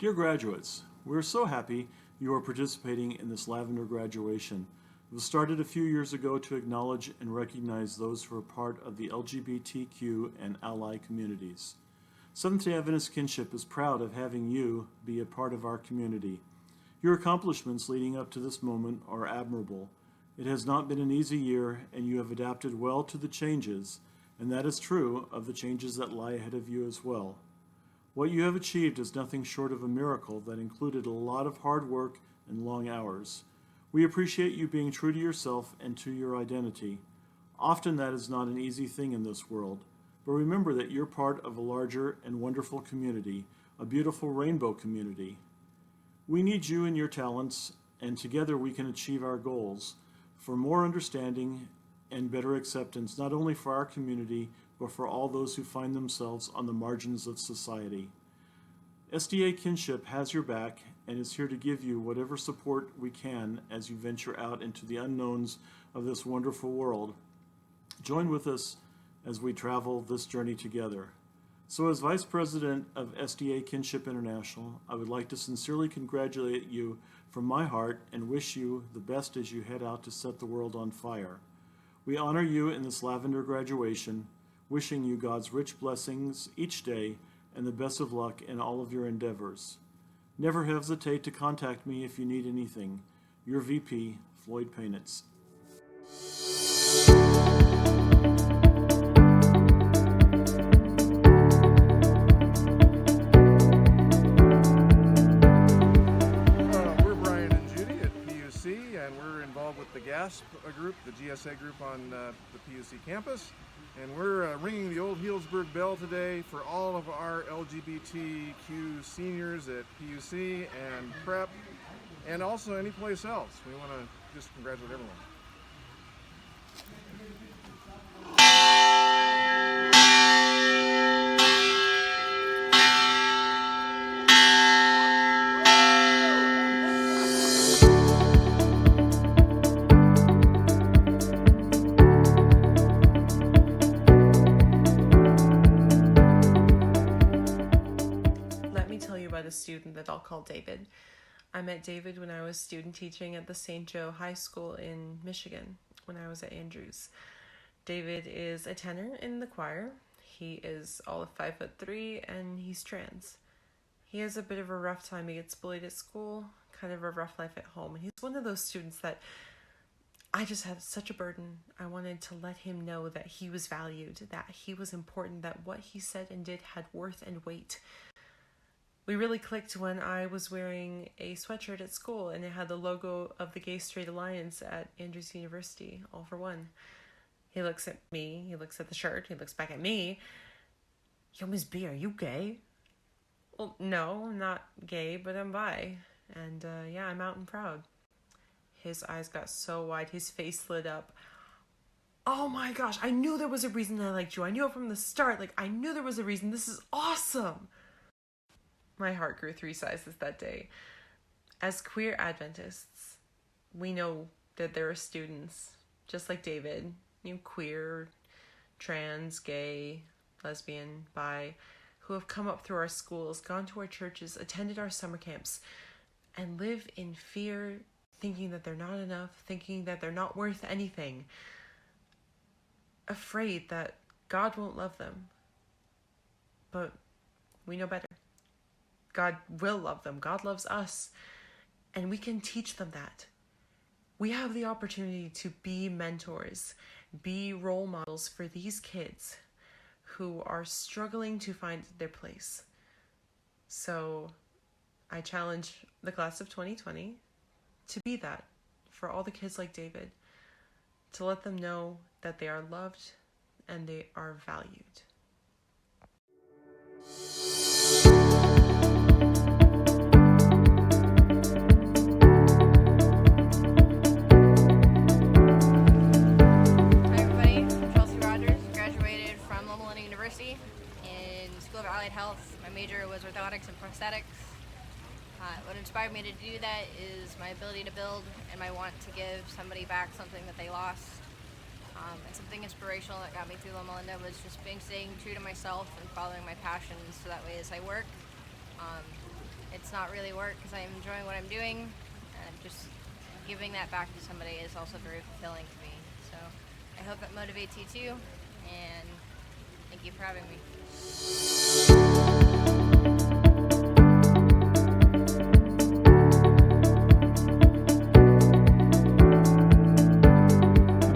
Dear graduates, we're so happy you are participating in this Lavender graduation. It was started a few years ago to acknowledge and recognize those who are part of the LGBTQ and ally communities. Seventh-day Adventist Kinship is proud of having you be a part of our community. Your accomplishments leading up to this moment are admirable. It has not been an easy year, and you have adapted well to the changes, and that is true of the changes that lie ahead of you as well. What you have achieved is nothing short of a miracle that included a lot of hard work and long hours. We appreciate you being true to yourself and to your identity. Often that is not an easy thing in this world, but remember that you're part of a larger and wonderful community, a beautiful rainbow community. We need you and your talents, and together we can achieve our goals for more understanding and better acceptance, not only for our community, but for all those who find themselves on the margins of society. SDA Kinship has your back and is here to give you whatever support we can as you venture out into the unknowns of this wonderful world. Join with us as we travel this journey together. So as Vice President of SDA Kinship International, I would like to sincerely congratulate you from my heart and wish you the best as you head out to set the world on fire. We honor you in this Lavender graduation, wishing you God's rich blessings each day and the best of luck in all of your endeavors. Never hesitate to contact me if you need anything. Your VP, Floyd Painitz. The GASP group, the GSA group on the PUC campus, and we're ringing the old Healdsburg bell today for all of our LGBTQ seniors at PUC and Prep, and also any place else. We want to just congratulate everyone. A student that I'll call David. I met David when I was student teaching at the St. Joe High School in Michigan when I was at Andrews. David is a tenor in the choir. He is all of 5'3" and he's trans. He has a bit of a rough time. He gets bullied at school, kind of a rough life at home. And he's one of those students that I just had such a burden. I wanted to let him know that he was valued, that he was important, that what he said and did had worth and weight. We really clicked when I was wearing a sweatshirt at school and it had the logo of the Gay Straight Alliance at Andrews University, all for one. He looks at me, he looks at the shirt, he looks back at me. Yo, Miss B, are you gay? Well, no, I'm not gay, but I'm bi. And yeah, I'm out and proud. His eyes got so wide, his face lit up. Oh my gosh, I knew there was a reason I liked you. I knew it from the start. I knew there was a reason. This is awesome. My heart grew 3 sizes that day. As queer Adventists, we know that there are students, just like David, queer, trans, gay, lesbian, bi, who have come up through our schools, gone to our churches, attended our summer camps, and live in fear, thinking that they're not enough, thinking that they're not worth anything, afraid that God won't love them. But we know better. God will love them. God loves us. And we can teach them that. We have the opportunity to be mentors, be role models for these kids who are struggling to find their place. So I challenge the class of 2020 to be that for all the kids like David, to let them know that they are loved and they are valued. Health. My major was Orthotics and Prostetics. What inspired me to do that is my ability to build and my want to give somebody back something that they lost. And something inspirational that got me through Loma was just staying true to myself and following my passions, so that way as I work, it's not really work because I'm enjoying what I'm doing, and just giving that back to somebody is also very fulfilling to me. So I hope that motivates you too, and thank you for having me.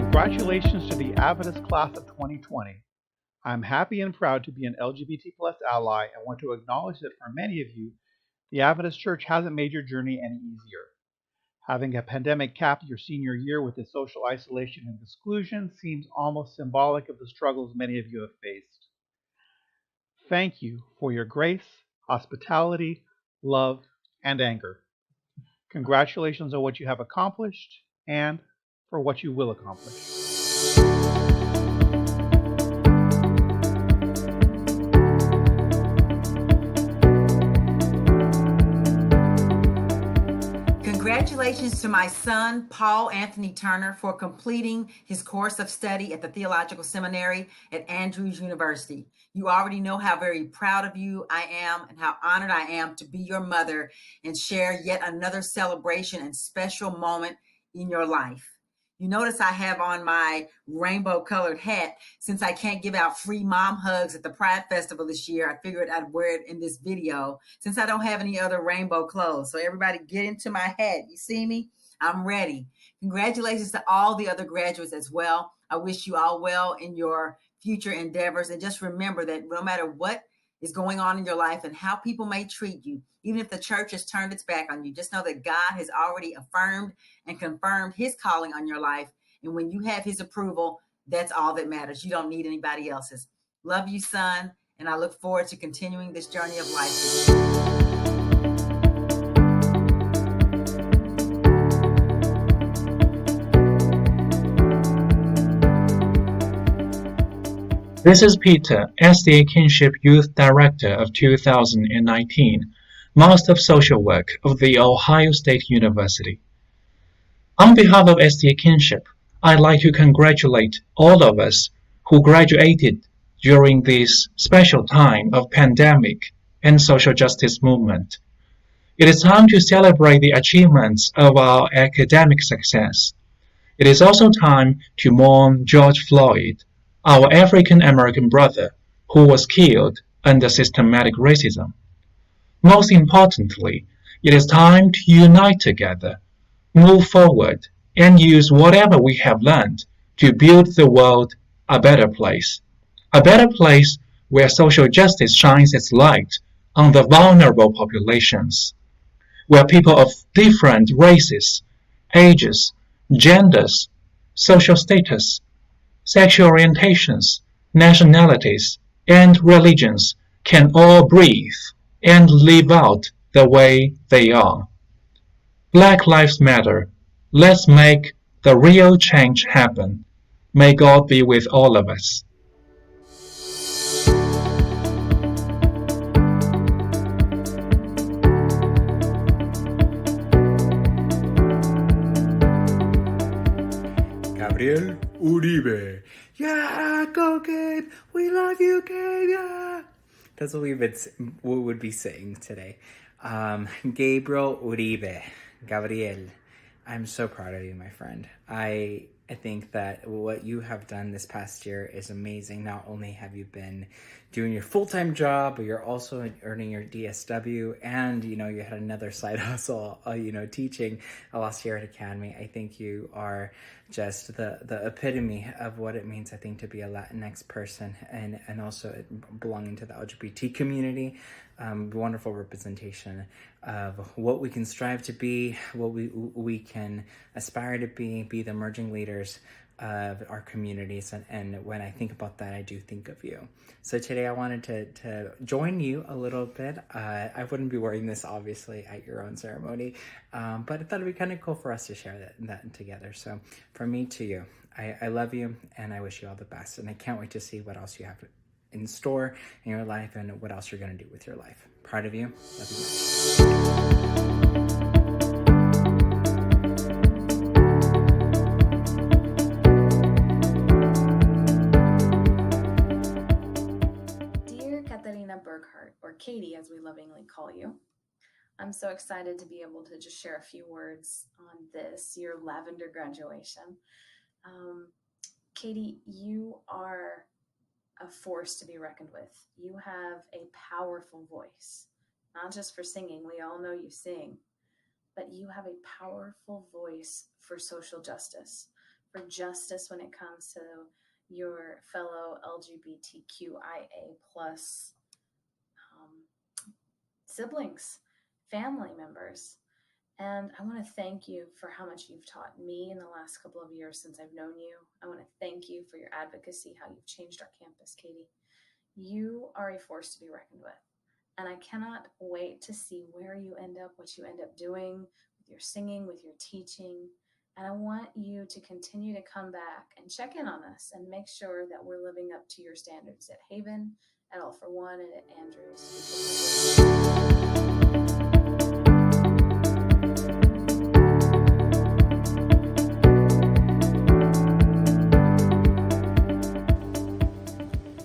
Congratulations to the Adventist class of 2020. I'm happy and proud to be an LGBT plus ally and want to acknowledge that for many of you, the Adventist Church hasn't made your journey any easier. Having a pandemic cap your senior year with its social isolation and exclusion seems almost symbolic of the struggles many of you have faced. Thank you for your grace, hospitality, love, and anger. Congratulations on what you have accomplished and for what you will accomplish. Congratulations to my son, Paul Anthony Turner, for completing his course of study at the Theological Seminary at Andrews University. You already know how very proud of you I am and how honored I am to be your mother and share yet another celebration and special moment in your life. You notice I have on my rainbow colored hat. Since I can't give out free mom hugs at the Pride Festival this year, I figured I'd wear it in this video since I don't have any other rainbow clothes. So everybody get into my hat. You see me? I'm ready. Congratulations to all the other graduates as well. I wish you all well in your future endeavors. And just remember that no matter what is going on in your life and how people may treat you, even if the church has turned its back on you, just know that God has already affirmed and confirmed his calling on your life. And when you have his approval, that's all that matters. You don't need anybody else's. Love you, son. And I look forward to continuing this journey of life with you. This is Peter, SDA Kinship Youth Director of 2019, Master of Social Work of The Ohio State University. On behalf of SDA Kinship, I'd like to congratulate all of us who graduated during this special time of pandemic and social justice movement. It is time to celebrate the achievements of our academic success. It is also time to mourn George Floyd, our African-American brother who was killed under systematic racism. Most importantly, it is time to unite together, move forward, and use whatever we have learned to build the world a better place where social justice shines its light on the vulnerable populations, where people of different races, ages, genders, social status, sexual orientations, nationalities, and religions can all breathe and live out the way they are. Black Lives Matter. Let's make the real change happen. May God be with all of us. Gabriel, Uribe. Yeah, go Gabe. We love you, Gabe. Yeah. That's what we would be saying today. Gabriel, Uribe, Gabriel. I'm so proud of you, my friend. I think that what you have done this past year is amazing. Not only have you been doing your full-time job, but you're also earning your DSW, and you had another side hustle, teaching at La Sierra Academy. I think you are just the epitome of what it means, I think, to be a Latinx person and also belonging to the LGBT community. Wonderful representation of what we can strive to be, what we can aspire to be the emerging leaders of our communities. And when I think about that, I do think of you. So today I wanted to join you a little bit. I wouldn't be wearing this, obviously, at your own ceremony, but I thought it'd be kind of cool for us to share that together. So from me to you, I love you, and I wish you all the best. And I can't wait to see what else you have in store in your life and what else you're going to do with your life. Proud of you. Love you much. Or Katie, as we lovingly call you. I'm so excited to be able to just share a few words on this, your Lavender graduation. Katie, you are a force to be reckoned with. You have a powerful voice, not just for singing. We all know you sing, but you have a powerful voice for social justice, for justice when it comes to your fellow LGBTQIA plus siblings, family members. And I want to thank you for how much you've taught me in the last couple of years since I've known you. I want to thank you for your advocacy, how you've changed our campus, Katie. You are a force to be reckoned with. And I cannot wait to see where you end up, what you end up doing with your singing, with your teaching. And I want you to continue to come back and check in on us and make sure that we're living up to your standards at Haven, at All for One, and at Andrews.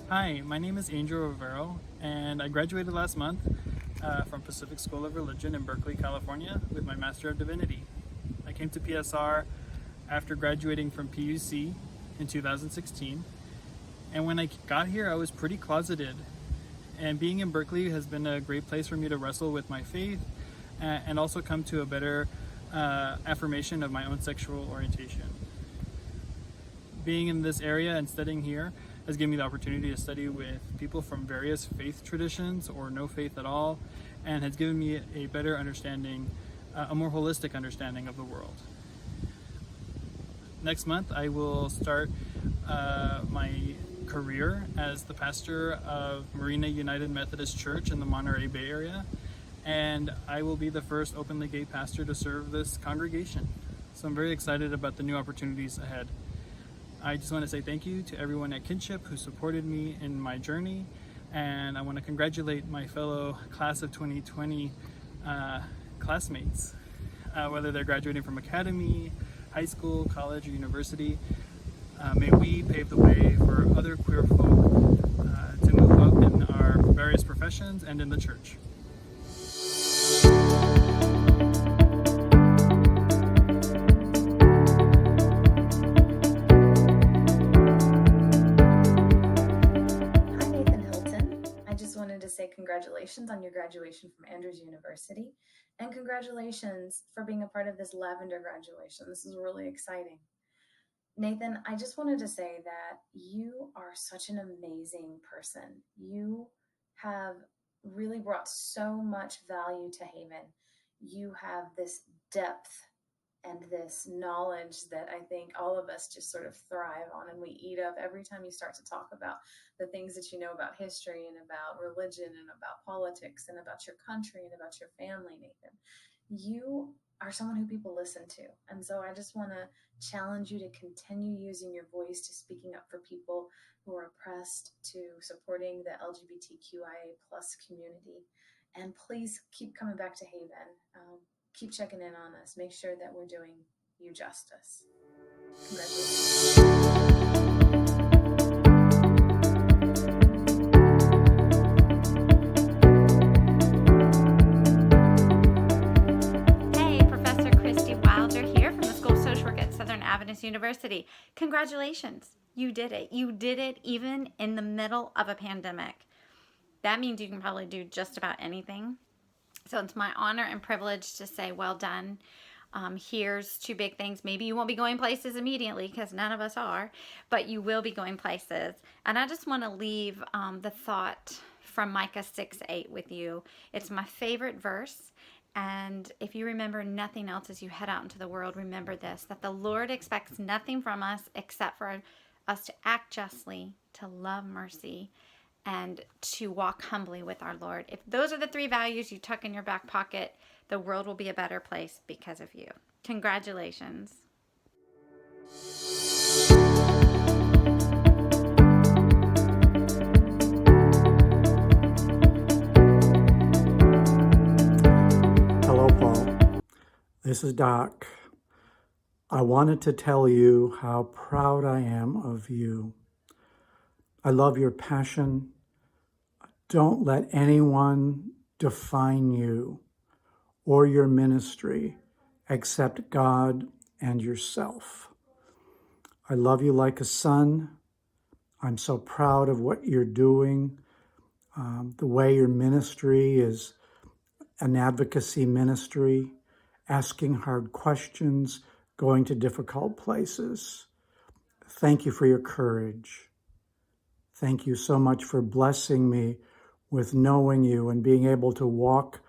Hi, my name is Rivero, and I graduated last month from Pacific School of Religion in Berkeley, California, with my Master of Divinity. I came to PSR after graduating from PUC in 2016, and when I got here, I was pretty closeted. And being in Berkeley has been a great place for me to wrestle with my faith and also come to a better affirmation of my own sexual orientation. Being in this area and studying here has given me the opportunity to study with people from various faith traditions or no faith at all, and has given me a better understanding, a more holistic understanding of the world. Next month, I will start my career as the pastor of Marina United Methodist Church in the Monterey Bay Area, and I will be the first openly gay pastor to serve this congregation. So I'm very excited about the new opportunities ahead. I just want to say thank you to everyone at Kinship who supported me in my journey, and I want to congratulate my fellow class of 2020 classmates, whether they're graduating from academy, high school, college, or university. May we pave the way for other queer folk to move up in our various professions and in the church. To say congratulations on your graduation from Andrews University, and congratulations for being a part of this Lavender graduation. This is really exciting. Nathan, I just wanted to say that you are such an amazing person. You have really brought so much value to Haven. You have this depth and this knowledge that I think all of us just sort of thrive on and we eat up every time you start to talk about the things that you know about history and about religion and about politics and about your country and about your family, Nathan. You are someone who people listen to. And so I just want to challenge you to continue using your voice to speaking up for people who are oppressed, to supporting the LGBTQIA plus community. And please keep coming back to Haven. Keep checking in on us. Make sure that we're doing you justice. Congratulations. Hey, Professor Christy Wilder here from the School of Social Work at Southern Adventist University. Congratulations. You did it. You did it even in the middle of a pandemic. That means you can probably do just about anything. So it's my honor and privilege to say, well done. Here's two big things. Maybe you won't be going places immediately because none of us are, but you will be going places. And I just want to leave the thought from Micah 6:8 with you. It's my favorite verse. And if you remember nothing else as you head out into the world, remember this, that the Lord expects nothing from us except for us to act justly, to love mercy, and to walk humbly with our Lord. If those are the three values you tuck in your back pocket, the world will be a better place because of you. Congratulations. Hello, Paul. This is Doc. I wanted to tell you how proud I am of you. I love your passion. Don't let anyone define you or your ministry except God and yourself. I love you like a son. I'm so proud of what you're doing. The way your ministry is an advocacy ministry, asking hard questions, going to difficult places. Thank you for your courage. Thank you so much for blessing me with knowing you and being able to walk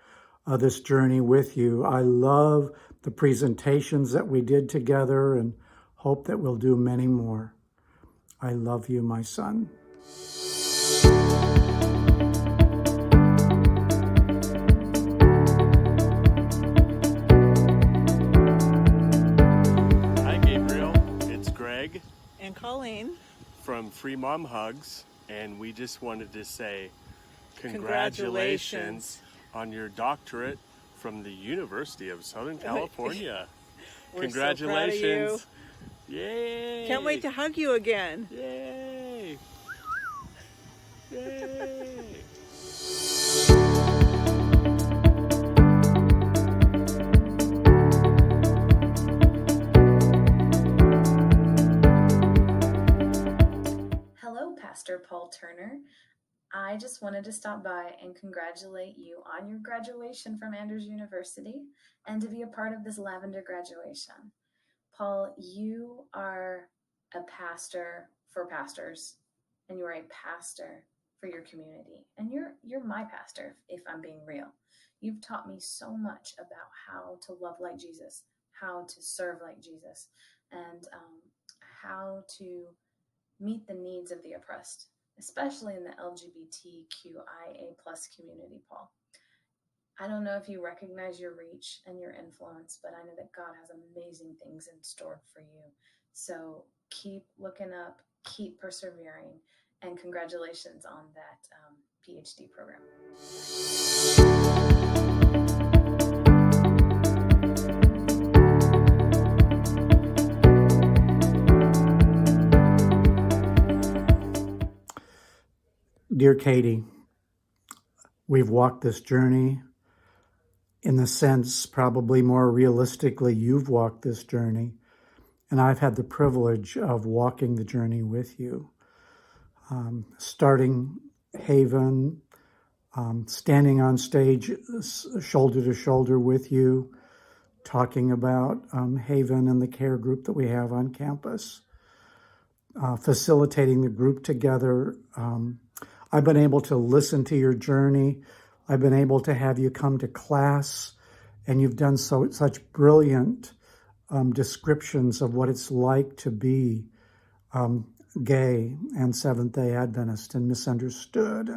this journey with you. I love the presentations that we did together and hope that we'll do many more. I love you, my son. Hi, Gabriel. It's Greg and Coleen from Free Mom Hugs, and we just wanted to say congratulations on your doctorate from the University of Southern California. We're Congratulations. So proud of you. Yay. Can't wait to hug you again. Yay. Yay. Hello, Pastor Paul Turner. I just wanted to stop by and congratulate you on your graduation from Andrews University and to be a part of this Lavender graduation. Paul, you are a pastor for pastors, and you are a pastor for your community. And you're my pastor, if I'm being real. You've taught me so much about how to love like Jesus, how to serve like Jesus, and how to meet the needs of the oppressed, especially in the LGBTQIA+ community, Paul. I don't know if you recognize your reach and your influence, but I know that God has amazing things in store for you. So keep looking up, keep persevering, and congratulations on that PhD program. Dear Katie, we've walked this journey. In the sense, probably more realistically, you've walked this journey, and I've had the privilege of walking the journey with you. Starting Haven, standing on stage shoulder to shoulder with you, talking about Haven and the care group that we have on campus, facilitating the group together. I've been able to listen to your journey. I've been able to have you come to class, and you've done such brilliant descriptions of what it's like to be gay and Seventh-day Adventist and misunderstood,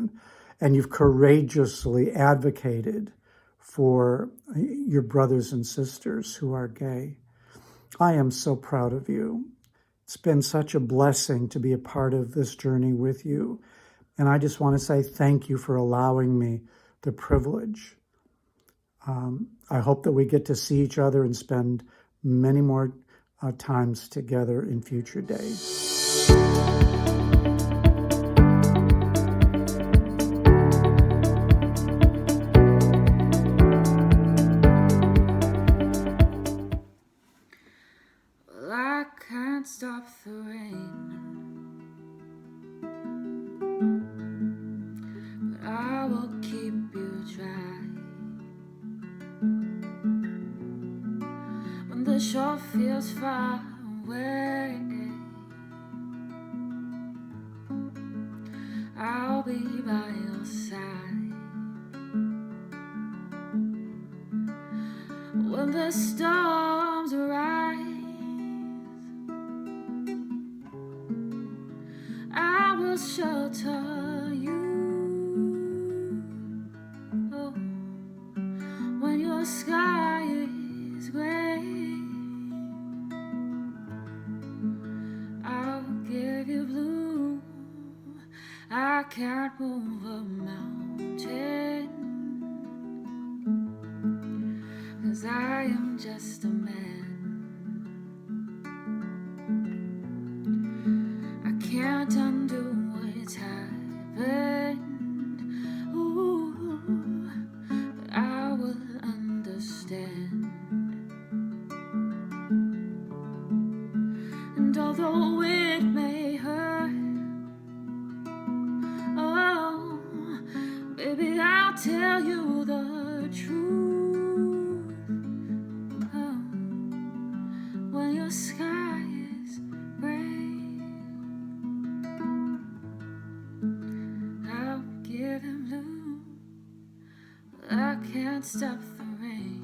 and you've courageously advocated for your brothers and sisters who are gay. I am so proud of you. It's been such a blessing to be a part of this journey with you, and I just want to say thank you for allowing me the privilege. I hope that we get to see each other and spend many more times together in future days. Well, I can't stop the rain, but I will keep you dry. When the shore feels far away, I'll be by your side. When the storms rise, I will shelter you. Oh, when your sky is gray, I'll give you blue. I can't move a mountain, 'cause I am just a man. I can't undo what's happened. Ooh, but I will understand. can't stop the rain,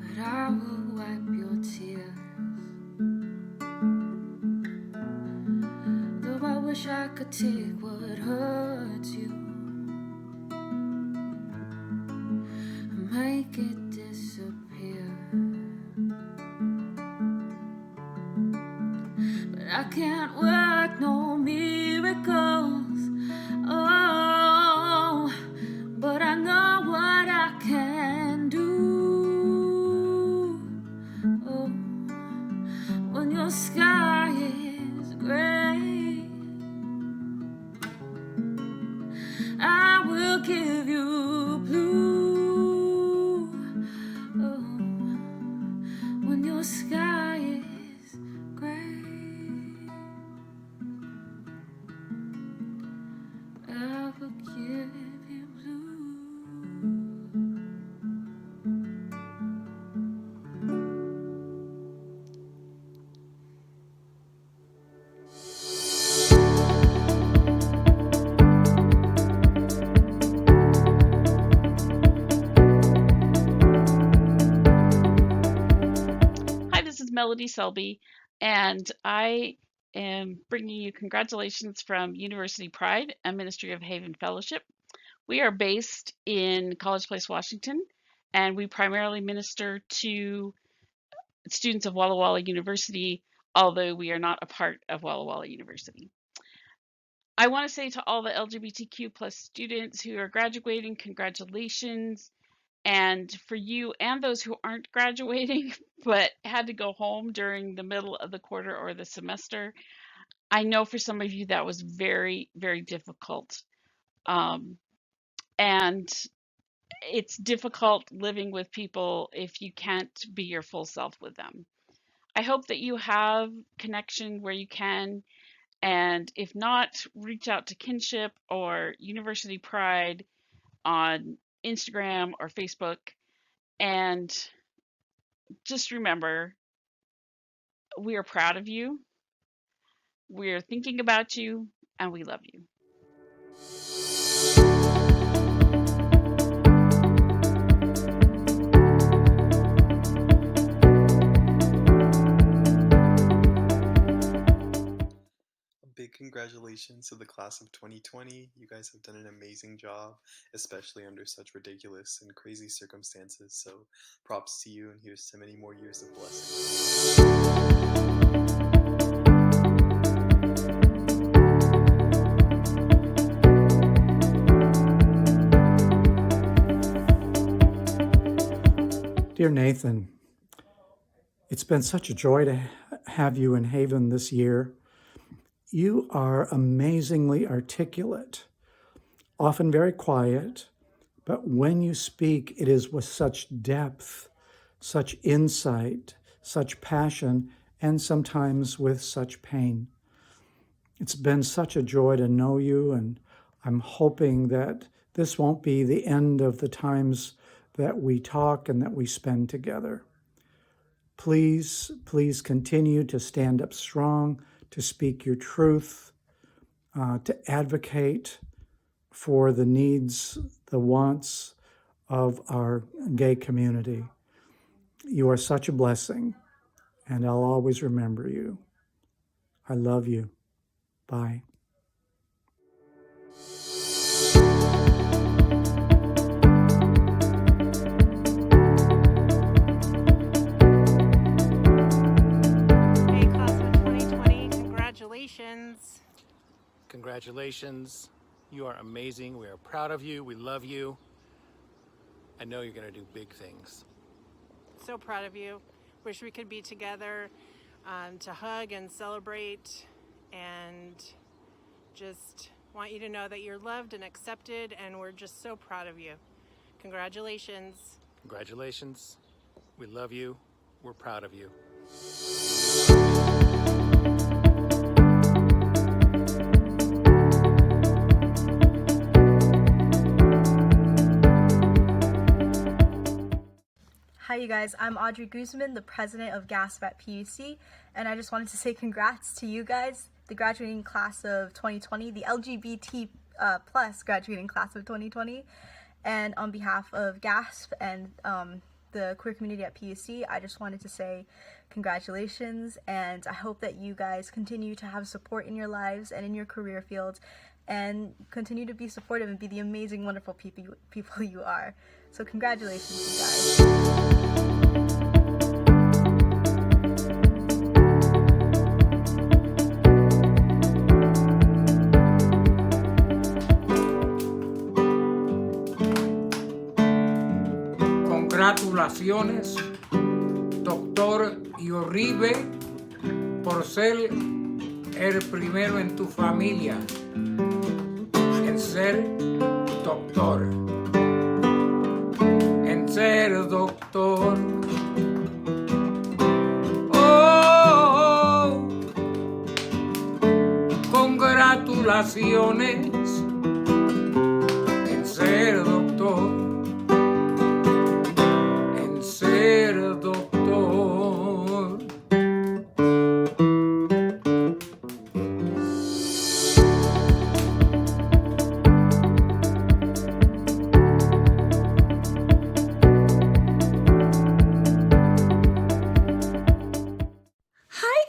but I will wipe your tears. Though I wish I could take what hurts you and make it disappear, but I can't work no miracles. Oh, but I know what I can do. Oh, when your sky is gray, I will give you blue. Oh, when your sky is gray, I will give you blue. Hi, this is Melody Selby, and I am bringing you congratulations from University Pride and Ministry of Haven Fellowship. We are based in College Place, Washington, and we primarily minister to students of Walla Walla University, although we are not a part of Walla Walla University. I want to say to all the LGBTQ plus students who are graduating, congratulations. And for you and those who aren't graduating but had to go home during the middle of the quarter or the semester, I know for some of you that was very, very difficult. And it's difficult living with people if you can't be your full self with them. I hope that you have connection where you can, and if not, reach out to Kinship or University Pride on Instagram or Facebook. And just remember, we are proud of you, we're thinking about you, and we love you. Big congratulations to the class of 2020. You guys have done an amazing job, especially under such ridiculous and crazy circumstances. So props to you, and here's to many more years of blessings. Dear Nathan, it's been such a joy to have you in Haven this year. You are amazingly articulate, often very quiet, but when you speak, it is with such depth, such insight, such passion, and sometimes with such pain. It's been such a joy to know you, and I'm hoping that this won't be the end of the times that we talk and that we spend together. Please, please continue to stand up strong, to speak your truth, to advocate for the needs, the wants of our gay community. You are such a blessing, and I'll always remember you. I love you. Bye. Hey, class of 2020, congratulations. Congratulations. You are amazing. We are proud of you. We love you. I know you're going to do big things. So proud of you. Wish we could be together to hug and celebrate, and just want you to know that you're loved and accepted, and we're just so proud of you. Congratulations. Congratulations. We love you. We're proud of you. Hi you guys, I'm Audrey Guzman, the president of GASP at PUC, and I just wanted to say congrats to you guys, the graduating class of 2020, the LGBT plus graduating class of 2020. And on behalf of GASP and the queer community at PUC, I just wanted to say congratulations, and I hope that you guys continue to have support in your lives and in your career fields, and continue to be supportive and be the amazing, wonderful people you are. So congratulations, you guys. Congratulaciones, doctor Uribe, por ser el primero en tu familia en ser doctor. En ser doctor. Oh, congratulaciones en ser doctor.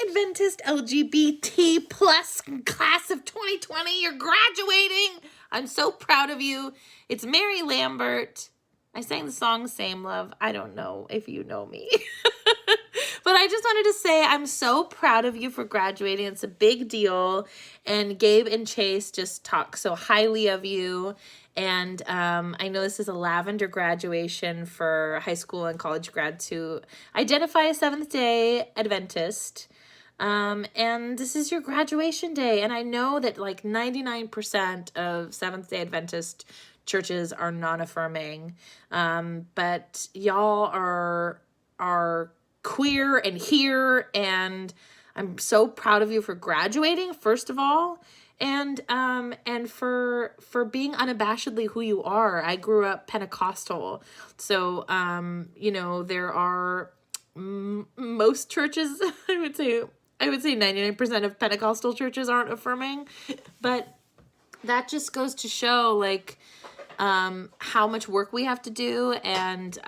Adventist LGBT plus class of 2020. You're graduating. I'm so proud of you. It's Mary Lambert. I sang the song Same Love. I don't know if you know me. But I just wanted to say I'm so proud of you for graduating. It's a big deal. And Gabe and Chase just talk so highly of you. And I know this is a Lavender graduation for high school and college grads who identify as Seventh-day Adventist. And this is your graduation day. And I know that like 99% of Seventh-day Adventist churches are non-affirming. But y'all are queer and here, and I'm so proud of you for graduating, first of all, and for being unabashedly who you are. I grew up Pentecostal, so there are most churches. I would say 99% of Pentecostal churches aren't affirming, but that just goes to show like how much work we have to do, and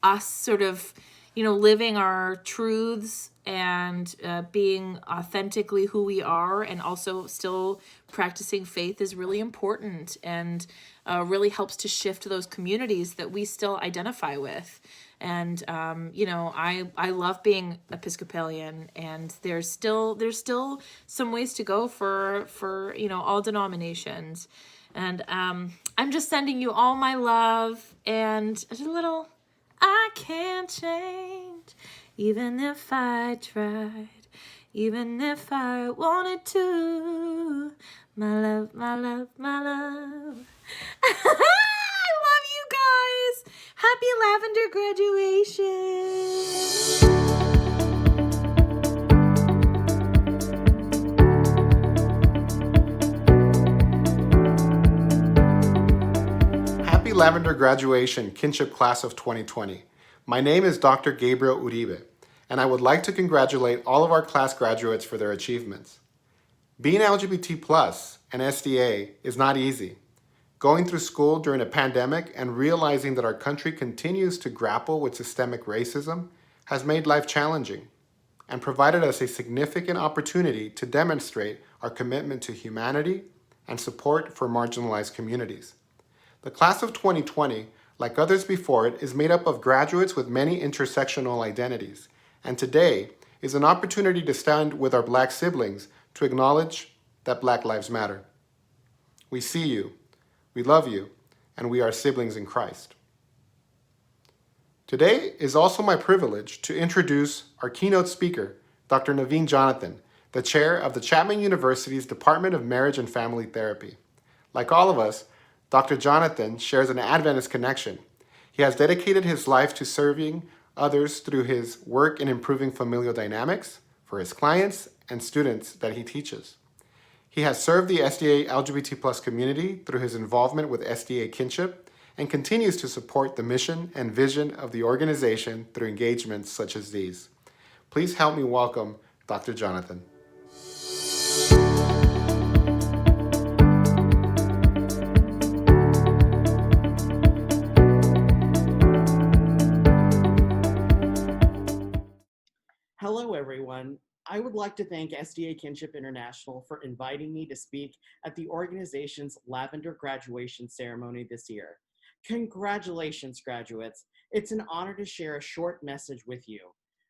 us sort of, living our truths and being authentically who we are, and also still practicing faith is really important, and really helps to shift those communities that we still identify with. And I love being Episcopalian, and there's still some ways to go for all denominations. And I'm just sending you all my love, and a little I can't change, even if I tried, even if I wanted to. My love, my love, my love. I love you guys. Happy Lavender graduation. Happy Lavender graduation, Kinship Class of 2020. My name is Dr. Gabriel Uribe, and I would like to congratulate all of our class graduates for their achievements. Being LGBT plus and SDA is not easy. Going through school during a pandemic and realizing that our country continues to grapple with systemic racism has made life challenging and provided us a significant opportunity to demonstrate our commitment to humanity and support for marginalized communities. The class of 2020, like others before it, is made up of graduates with many intersectional identities, and today is an opportunity to stand with our Black siblings to acknowledge that Black lives matter. We see you, we love you, and we are siblings in Christ. Today is also my privilege to introduce our keynote speaker, Dr. Naveen Jonathan, the chair of the Chapman University's Department of Marriage and Family Therapy. Like all of us, Dr. Jonathan shares an Adventist connection. He has dedicated his life to serving others through his work in improving familial dynamics for his clients and students that he teaches. He has served the SDA LGBT plus community through his involvement with SDA Kinship and continues to support the mission and vision of the organization through engagements such as these. Please help me welcome Dr. Jonathan. Hello, everyone. I would like to thank SDA Kinship International for inviting me to speak at the organization's Lavender graduation ceremony this year. Congratulations, graduates. It's an honor to share a short message with you.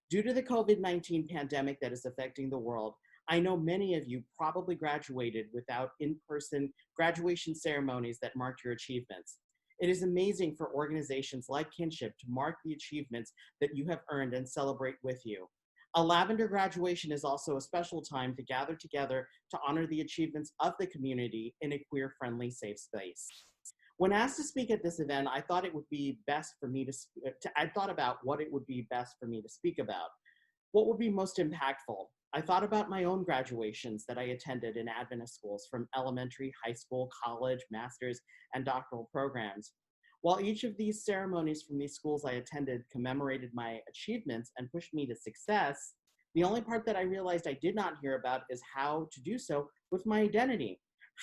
Due to the COVID-19 pandemic that is affecting the world, I know many of you probably graduated without in-person graduation ceremonies that marked your achievements. It is amazing for organizations like Kinship to mark the achievements that you have earned and celebrate with you. A Lavender graduation is also a special time to gather together to honor the achievements of the community in a queer-friendly, safe space. When asked to speak at this event, I thought it would be best for me I thought about what it would be best for me to speak about. What would be most impactful? I thought about my own graduations that I attended in Adventist schools from elementary, high school, college, master's, and doctoral programs. While each of these ceremonies from these schools I attended commemorated my achievements and pushed me to success, the only part that I realized I did not hear about is how to do so with my identity.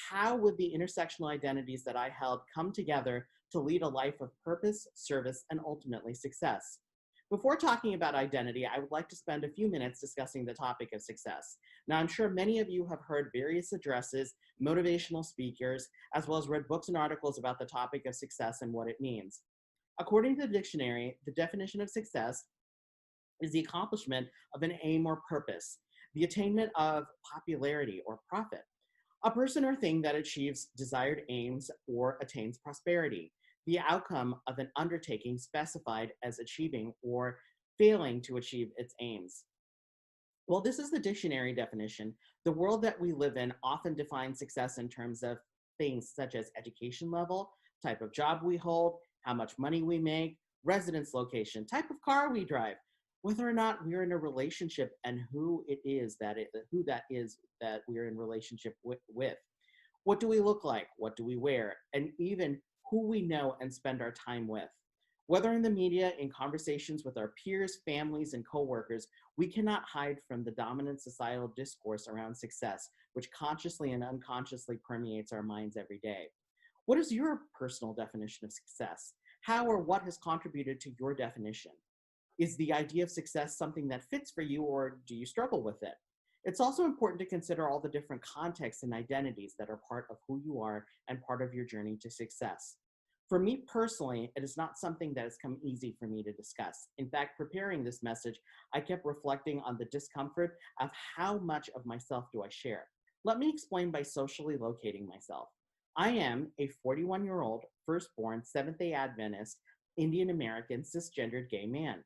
How would the intersectional identities that I held come together to lead a life of purpose, service, and ultimately success? Before talking about identity, I would like to spend a few minutes discussing the topic of success. Now, I'm sure many of you have heard various addresses, motivational speakers, as well as read books and articles about the topic of success and what it means. According to the dictionary, the definition of success is the accomplishment of an aim or purpose, the attainment of popularity or profit, a person or thing that achieves desired aims or attains prosperity, the outcome of an undertaking specified as achieving or failing to achieve its aims. Well, this is the dictionary definition. The world that we live in often defines success in terms of things such as education level, type of job we hold, how much money we make, residence location, type of car we drive, whether or not we're in a relationship and who that is that we're in relationship with. What do we look like? What do we wear? And even who we know and spend our time with. Whether in the media, in conversations with our peers, families, and coworkers, we cannot hide from the dominant societal discourse around success, which consciously and unconsciously permeates our minds every day. What is your personal definition of success? How or what has contributed to your definition? Is the idea of success something that fits for you, or do you struggle with it? It's also important to consider all the different contexts and identities that are part of who you are and part of your journey to success. For me personally, it is not something that has come easy for me to discuss. In fact, preparing this message, I kept reflecting on the discomfort of how much of myself do I share. Let me explain by socially locating myself. I am a 41-year-old, firstborn, Seventh-day Adventist, Indian American, cisgendered gay man.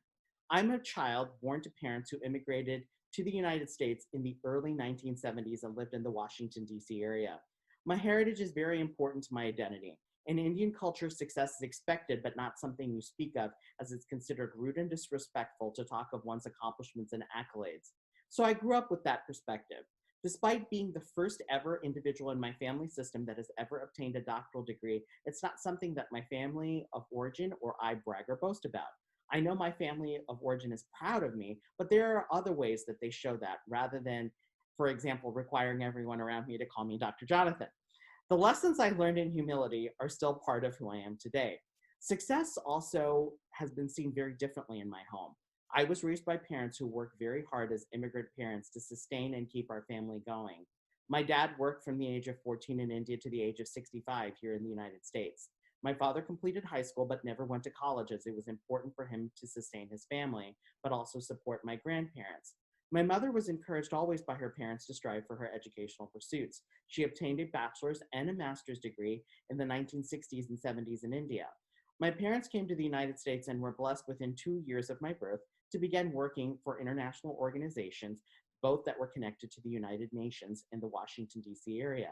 I'm a child born to parents who immigrated to the United States in the early 1970s and lived in the Washington, D.C. area. My heritage is very important to my identity. In Indian culture, success is expected, but not something you speak of, as it's considered rude and disrespectful to talk of one's accomplishments and accolades. So I grew up with that perspective. Despite being the first ever individual in my family system that has ever obtained a doctoral degree, it's not something that my family of origin or I brag or boast about. I know my family of origin is proud of me, but there are other ways that they show that, rather than, for example, requiring everyone around me to call me Dr. Jonathan. The lessons I learned in humility are still part of who I am today. Success also has been seen very differently in my home. I was raised by parents who worked very hard as immigrant parents to sustain and keep our family going. My dad worked from the age of 14 in India to the age of 65 here in the United States. My father completed high school but never went to college, as it was important for him to sustain his family, but also support my grandparents. My mother was encouraged always by her parents to strive for her educational pursuits. She obtained a bachelor's and a master's degree in the 1960s and 70s in India. My parents came to the United States and were blessed within 2 years of my birth to begin working for international organizations, both that were connected to the United Nations in the Washington, D.C. area.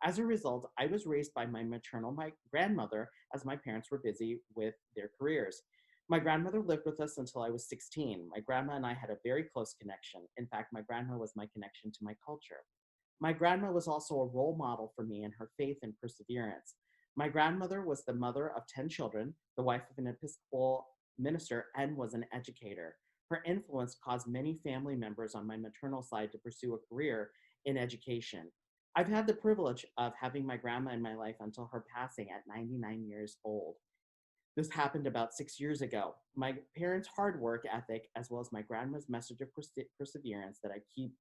As a result, I was raised by my grandmother, as my parents were busy with their careers. My grandmother lived with us until I was 16. My grandma and I had a very close connection. In fact, my grandma was my connection to my culture. My grandma was also a role model for me in her faith and perseverance. My grandmother was the mother of 10 children, the wife of an Episcopal minister, and was an educator. Her influence caused many family members on my maternal side to pursue a career in education. I've had the privilege of having my grandma in my life until her passing at 99 years old. This happened about 6 years ago. My parents' hard work ethic, as well as my grandma's message of perseverance that I keep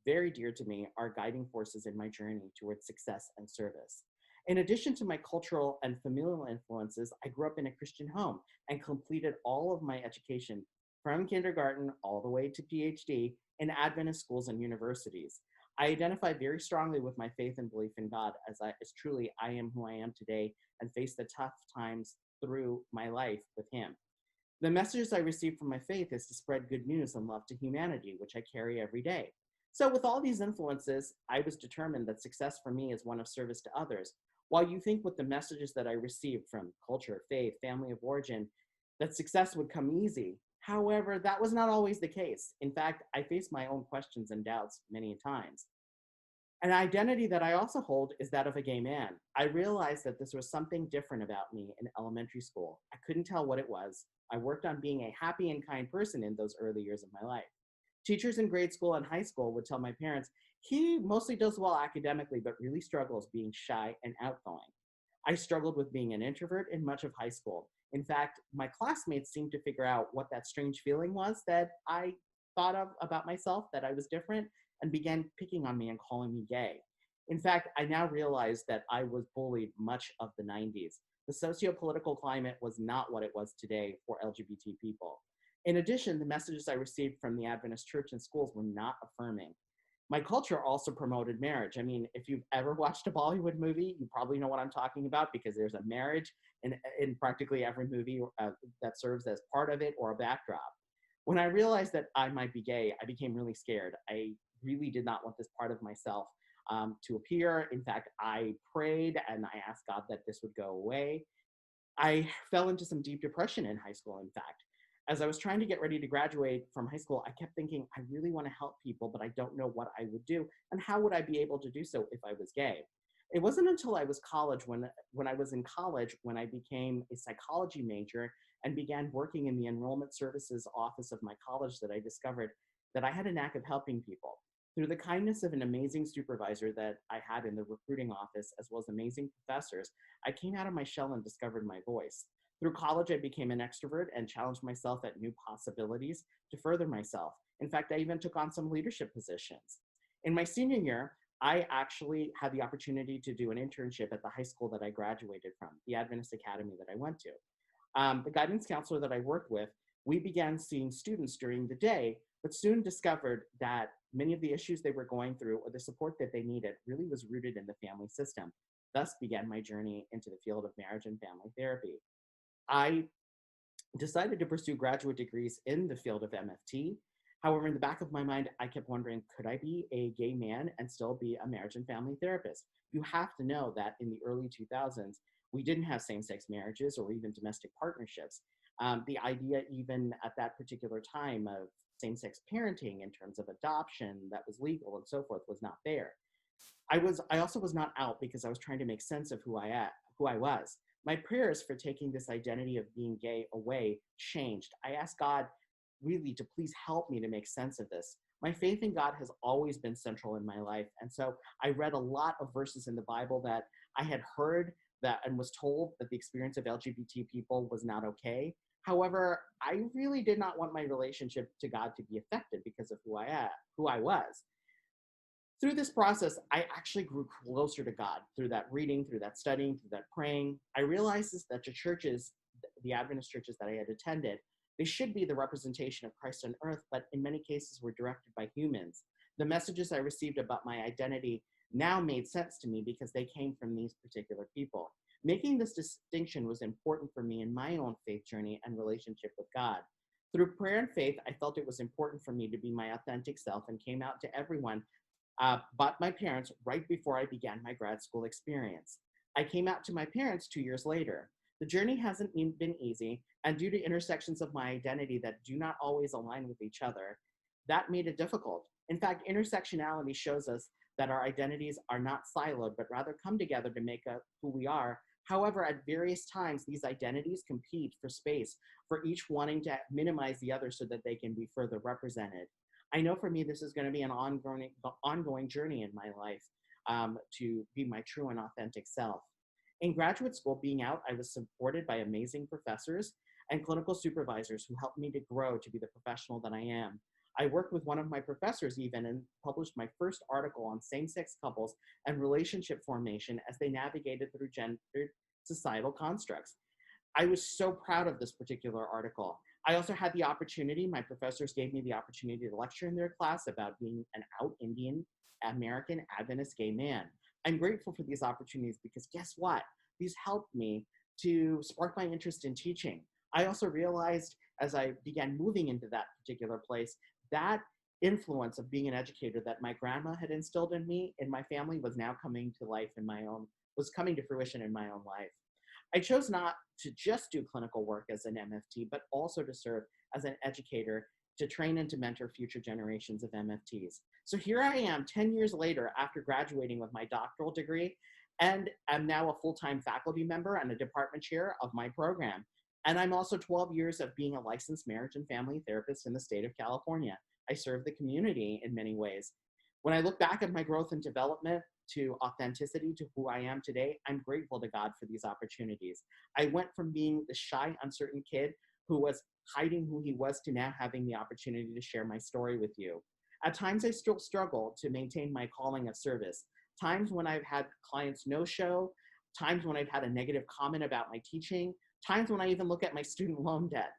very dear to me, are guiding forces in my journey towards success and service. In addition to my cultural and familial influences, I grew up in a Christian home and completed all of my education from kindergarten all the way to PhD in Adventist schools and universities. I identify very strongly with my faith and belief in God as truly I am who I am today and face the tough times through my life with Him. The messages I receive from my faith is to spread good news and love to humanity, which I carry every day. So with all these influences, I was determined that success for me is one of service to others. While you think with the messages that I received from culture, faith, family of origin, that success would come easy, however, that was not always the case. In fact, I faced my own questions and doubts many times. An identity that I also hold is that of a gay man. I realized that this was something different about me in elementary school. I couldn't tell what it was. I worked on being a happy and kind person in those early years of my life. Teachers in grade school and high school would tell my parents, he mostly does well academically, but really struggles being shy and outgoing. I struggled with being an introvert in much of high school. In fact, my classmates seemed to figure out what that strange feeling was that I thought of about myself, that I was different, and began picking on me and calling me gay. In fact, I now realize that I was bullied much of the 90s. The socio-political climate was not what it was today for LGBT people. In addition, the messages I received from the Adventist church and schools were not affirming. My culture also promoted marriage. I mean, if you've ever watched a Bollywood movie, you probably know what I'm talking about because there's a marriage in practically every movie that serves as part of it or a backdrop. When I realized that I might be gay, I became really scared. I really did not want this part of myself to appear. In fact, I prayed and I asked God that this would go away. I fell into some deep depression in high school, in fact. As I was trying to get ready to graduate from high school, I kept thinking, I really want to help people, but I don't know what I would do, and how would I be able to do so if I was gay? It wasn't until I was when I was in college, when I became a psychology major and began working in the enrollment services office of my college, that I discovered that I had a knack of helping people. Through the kindness of an amazing supervisor that I had in the recruiting office, as well as amazing professors, I came out of my shell and discovered my voice. Through college, I became an extrovert and challenged myself at new possibilities to further myself. In fact, I even took on some leadership positions. In my senior year, I actually had the opportunity to do an internship at the high school that I graduated from, the Adventist Academy that I went to. The guidance counselor that I worked with, we began seeing students during the day, but soon discovered that many of the issues they were going through or the support that they needed really was rooted in the family system. Thus began my journey into the field of marriage and family therapy. I decided to pursue graduate degrees in the field of MFT. However, in the back of my mind, I kept wondering, could I be a gay man and still be a marriage and family therapist? You have to know that in the early 2000s, we didn't have same-sex marriages or even domestic partnerships. The idea even at that particular time of same-sex parenting in terms of adoption that was legal and so forth was not there. I also was not out because I was trying to make sense of who I was. My prayers for taking this identity of being gay away changed. I asked God really to please help me to make sense of this. My faith in God has always been central in my life. And so I read a lot of verses in the Bible that I had heard that and was told that the experience of LGBT people was not okay. However, I really did not want my relationship to God to be affected because of who I was. Through this process, I actually grew closer to God through that reading, through that studying, through that praying. I realized that the churches, the Adventist churches that I had attended, they should be the representation of Christ on earth, but in many cases were directed by humans. The messages I received about my identity now made sense to me because they came from these particular people. Making this distinction was important for me in my own faith journey and relationship with God. Through prayer and faith, I felt it was important for me to be my authentic self and came out to everyone but my parents right before I began my grad school experience. I came out to my parents 2 years later. The journey hasn't been easy, and due to intersections of my identity that do not always align with each other, that made it difficult. In fact, intersectionality shows us that our identities are not siloed, but rather come together to make up who we are. However, at various times, these identities compete for space, for each wanting to minimize the other so that they can be further represented. I know for me, this is going to be an ongoing journey in my life to be my true and authentic self. In graduate school, being out, I was supported by amazing professors and clinical supervisors who helped me to grow to be the professional that I am. I worked with one of my professors even and published my first article on same-sex couples and relationship formation as they navigated through gendered societal constructs. I was so proud of this particular article. I also had the opportunity, my professors gave me the opportunity to lecture in their class about being an out Indian American Adventist gay man. I'm grateful for these opportunities because guess what? These helped me to spark my interest in teaching. I also realized as I began moving into that particular place, that influence of being an educator that my grandma had instilled in me and my family was now coming to life was coming to fruition in my own life. I chose not to just do clinical work as an MFT, but also to serve as an educator to train and to mentor future generations of MFTs. So here I am 10 years later after graduating with my doctoral degree, and I'm now a full-time faculty member and a department chair of my program. And I'm also 12 years of being a licensed marriage and family therapist in the state of California. I serve the community in many ways. When I look back at my growth and development to authenticity to who I am today, I'm grateful to God for these opportunities. I went from being the shy, uncertain kid who was hiding who he was to now having the opportunity to share my story with you. At times, I still struggle to maintain my calling of service. Times when I've had clients no-show, times when I've had a negative comment about my teaching, times when I even look at my student loan debt.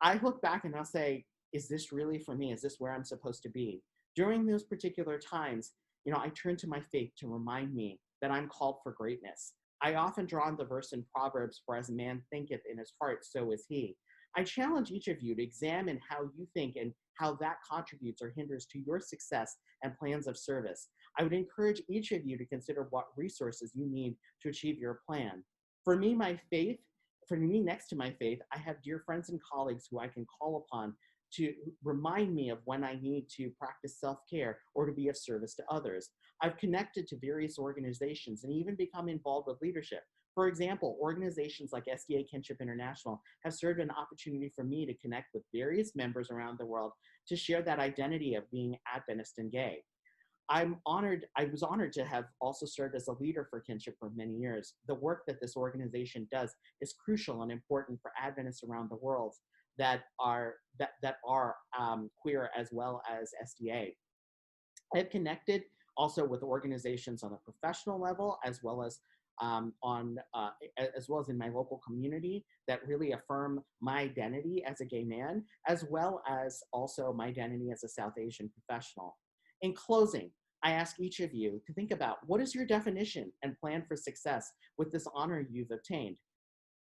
I look back and I'll say, is this really for me? Is this where I'm supposed to be? During those particular times, I turn to my faith to remind me that I'm called for greatness. I often draw on the verse in Proverbs, for as a man thinketh in his heart, so is he. I challenge each of you to examine how you think and how that contributes or hinders to your success and plans of service. I would encourage each of you to consider what resources you need to achieve your plan. For me, next to my faith, I have dear friends and colleagues who I can call upon to remind me of when I need to practice self-care or to be of service to others. I've connected to various organizations and even become involved with leadership. For example, organizations like SDA Kinship International have served an opportunity for me to connect with various members around the world to share that identity of being Adventist and gay. I was honored to have also served as a leader for Kinship for many years. The work that this organization does is crucial and important for Adventists around the world that are queer as well as SDA. I've connected also with organizations on a professional level as well as in my local community that really affirm my identity as a gay man, as well as also my identity as a South Asian professional. In closing, I ask each of you to think about what is your definition and plan for success with this honor you've obtained.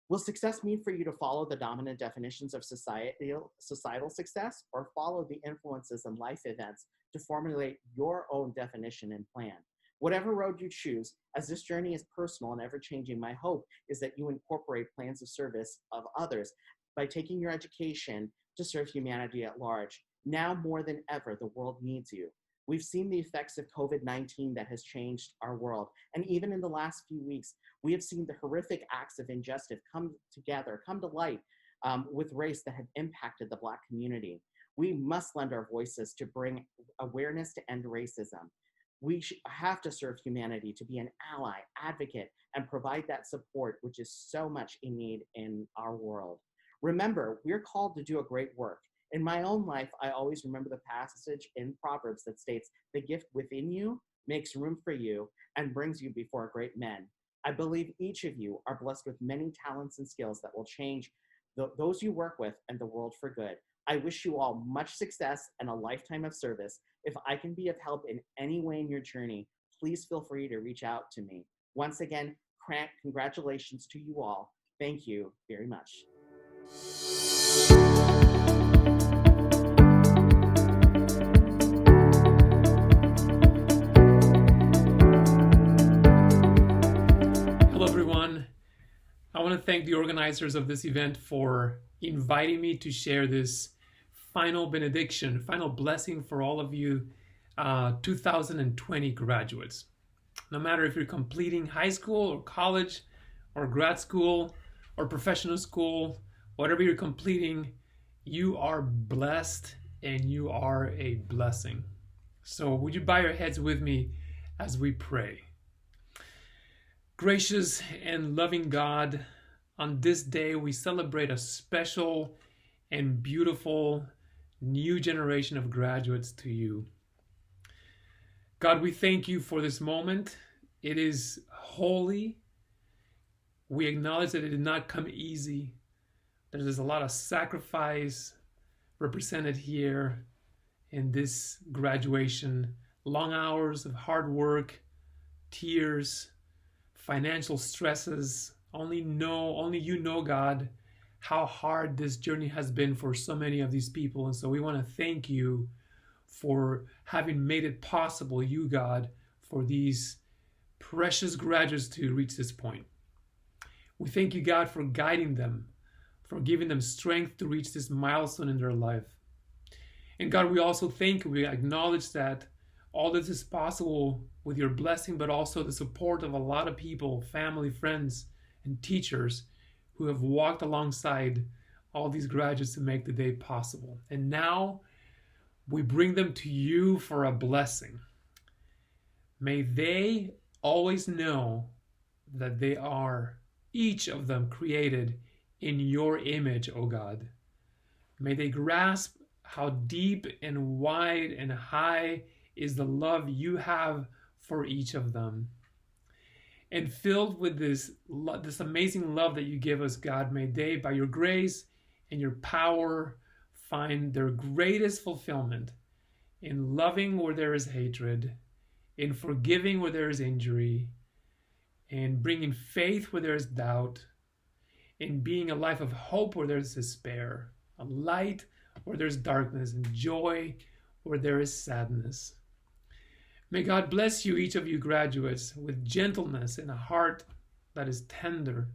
Will success mean for you to follow the dominant definitions of societal success or follow the influences and life events to formulate your own definition and plan? Whatever road you choose, as this journey is personal and ever-changing, my hope is that you incorporate plans of service of others by taking your education to serve humanity at large. Now more than ever, the world needs you. We've seen the effects of COVID-19 that has changed our world. And even in the last few weeks, we have seen the horrific acts of injustice come to light with race that have impacted the Black community. We must lend our voices to bring awareness to end racism. We have to serve humanity, to be an ally, advocate, and provide that support, which is so much in need in our world. Remember, we're called to do a great work. In my own life, I always remember the passage in Proverbs that states, the gift within you makes room for you and brings you before great men. I believe each of you are blessed with many talents and skills that will change those you work with and the world for good. I wish you all much success and a lifetime of service. If I can be of help in any way in your journey, please feel free to reach out to me. Once again, congratulations to you all. Thank you very much. Hello, everyone. I want to thank the organizers of this event for inviting me to share this final benediction, final blessing for all of you 2020 graduates. No matter if you're completing high school or college or grad school or professional school, whatever you're completing, you are blessed and you are a blessing. So would you bow your heads with me as we pray? Gracious and loving God, on this day we celebrate a special and beautiful new generation of graduates to you. God, we thank you for this moment. It is holy. We acknowledge that it did not come easy. There's a lot of sacrifice represented here in this graduation. Long hours of hard work, tears, financial stresses. Only you know, God, how hard this journey has been for so many of these people. And so we want to thank you for having made it possible, you, God, for these precious graduates to reach this point. We thank you, God, for guiding them, for giving them strength to reach this milestone in their life. And God, we also we acknowledge that all this is possible with your blessing, but also the support of a lot of people, family, friends, and teachers who have walked alongside all these graduates to make the day possible. And now we bring them to you for a blessing. May they always know that they are, each of them, created in your image, O God. May they grasp how deep and wide and high is the love you have for each of them. And filled with this amazing love that you give us, God, may they, by your grace and your power, find their greatest fulfillment in loving where there is hatred, in forgiving where there is injury, in bringing faith where there is doubt, in being a life of hope where there is despair, a light where there's darkness, and joy where there is sadness. May God bless you, each of you graduates, with gentleness and a heart that is tender.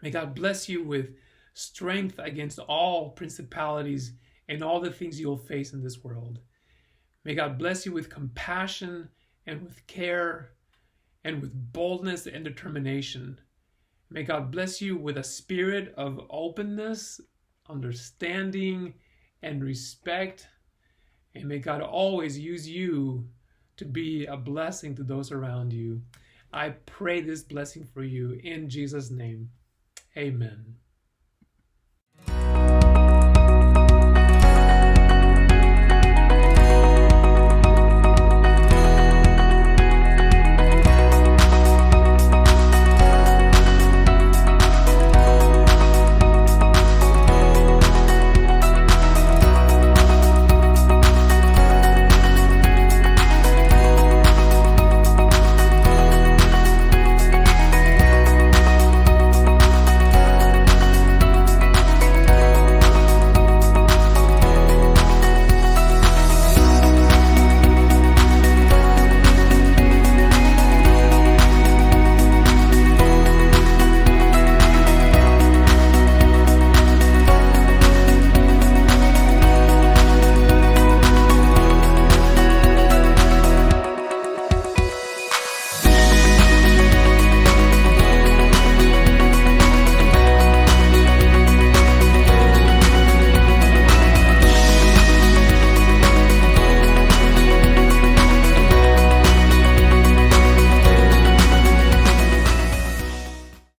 May God bless you with strength against all principalities and all the things you will face in this world. May God bless you with compassion and with care and with boldness and determination. May God bless you with a spirit of openness, understanding, and respect. And may God always use you to be a blessing to those around you. I pray this blessing for you in Jesus' name. Amen.